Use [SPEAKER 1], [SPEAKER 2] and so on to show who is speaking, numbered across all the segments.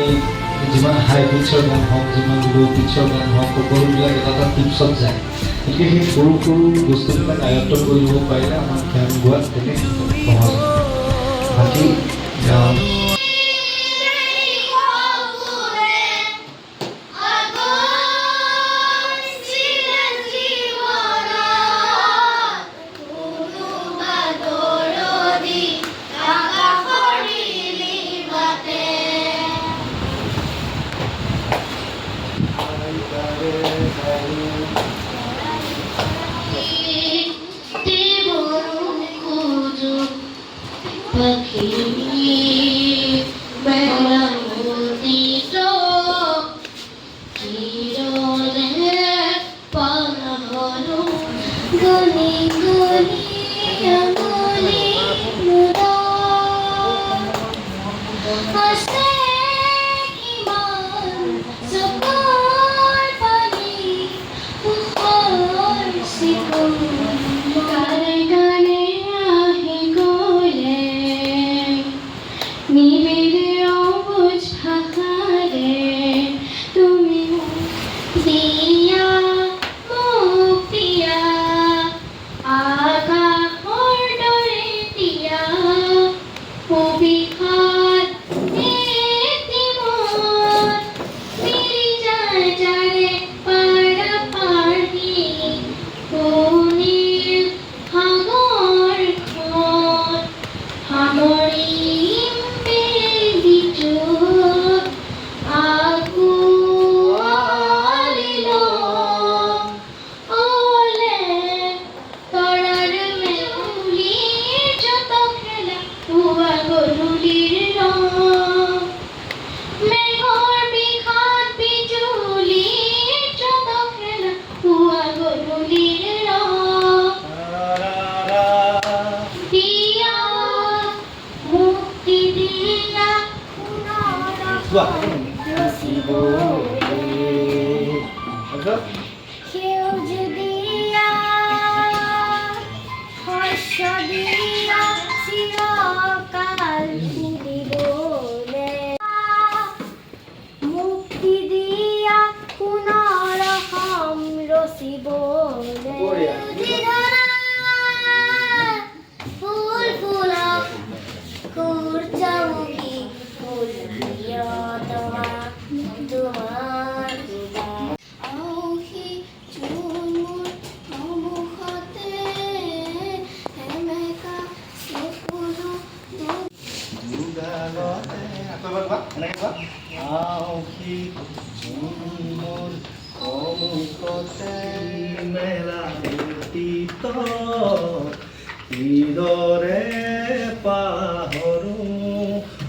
[SPEAKER 1] আমি যিমান হাই পিচৰ গান হওক যিমান ল' পিচৰ গান হওক সকলোবিলাক এটা এটা টিপছত যায় গতিকে সেই সৰু সৰু বস্তুবিলাক আয়ত্ত কৰি ল'ব পাৰিলে আমাৰ গান গোৱাত তেনে সহজ বাকী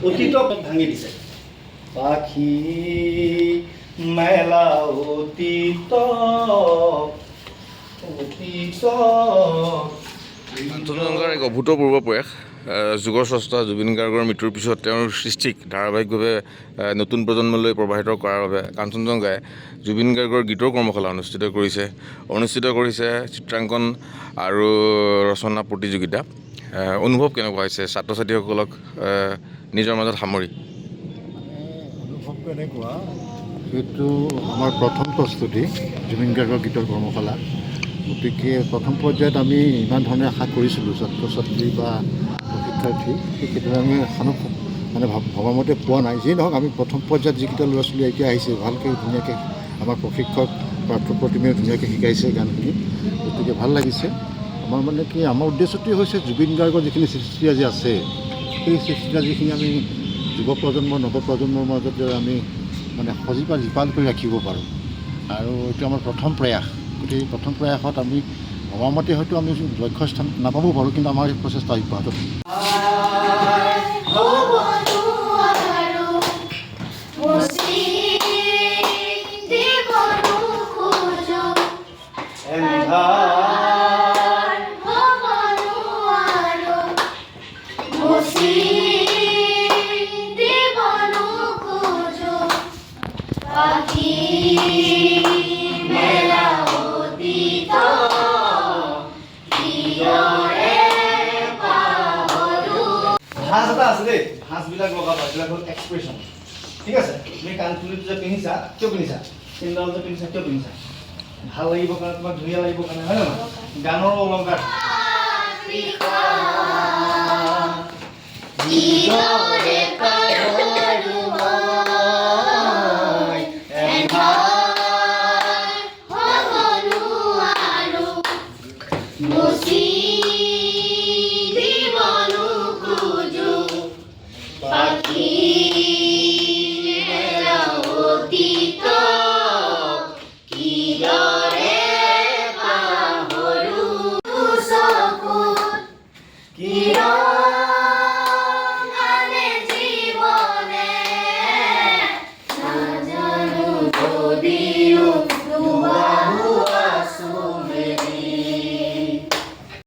[SPEAKER 2] অতীতক ভাঙি দিছে পাখি মেলা অতীত
[SPEAKER 3] কাঞ্চনজংঘাৰ এক অভূতপূৰ্ব প্ৰয়াস যুগৰ স্ৰষ্টা জুবিন গাৰ্গৰ মৃত্যুৰ পিছত তেওঁৰ সৃষ্টিক ধাৰাবাহিকভাৱে নতুন প্ৰজন্মলৈ প্ৰবাহিত কৰাৰ বাবে কাঞ্চনজংঘাই জুবিন গাৰ্গৰ গীতৰ কৰ্মশালা অনুষ্ঠিত কৰিছে চিত্ৰাংকন আৰু ৰচনা প্ৰতিযোগিতা। অনুভৱ কেনেকুৱা হৈছে ছাত্ৰ ছাত্ৰীসকলক নিজৰ মাজত সামৰি?
[SPEAKER 4] অনুভৱটো এনেকুৱা, সেইটো আমাৰ প্ৰথম প্ৰস্তুতি জুবিন গাৰ্গৰ গীতৰ কৰ্মশালা। গতিকে প্ৰথম পৰ্যায়ত আমি ইমান ধৰণে আশা কৰিছিলোঁ ছাত্ৰ ছাত্ৰী বা শিক্ষাৰ্থী, সেইকেইটা আমি মানে ভবামতে পোৱা নাই। যিয়ে নহওক আমি প্ৰথম পৰ্যায়ত যিকেইটা ল'ৰা ছোৱালী এতিয়া আহিছে ভালকৈ ধুনীয়াকৈ আমাৰ প্ৰশিক্ষক পাঠ্যপ্ৰতিমে ধুনীয়াকৈ শিকাইছে গানখিনি, গতিকে ভাল লাগিছে। আমাৰ মানে কি আমাৰ উদ্দেশ্যটোৱে হৈছে জুবিন গাৰ্গৰ যিখিনি সৃষ্টি আজি আছে সেই সৃষ্টিৰাজিখিনি আমি যুৱ প্ৰজন্ম নৱপ্ৰজন্মৰ মাজত আমি মানে সজীৱ জীপাল কৰি ৰাখিব পাৰোঁ, আৰু এইটো আমাৰ প্ৰথম প্ৰয়াস। গতিকে এই প্ৰথম প্ৰয়াসত আমি ভবামতে হয়তো আমি লক্ষ্য স্থান নাপাবও পাৰোঁ, কিন্তু আমাৰ এই প্ৰচেষ্টা অব্যাহত থাকিব।
[SPEAKER 2] ভাঁজ এটা আছে দেই, ভাঁজবিলাক লগাবা, এইবিলাক হ'ল এক্সপ্ৰেশ্যন। ঠিক আছে তুমি কাণফুলিটো যে পিন্ধিছা কিয় পিন্ধিছা চেইনডাল যে পিন্ধিছা কিয় পিন্ধিছা ভাল লাগিব কাৰণে তোমাক ধুনীয়া লাগিব কাৰণে হয় নে নহয় গানৰ অলংকাৰ
[SPEAKER 5] জীবনে পাগল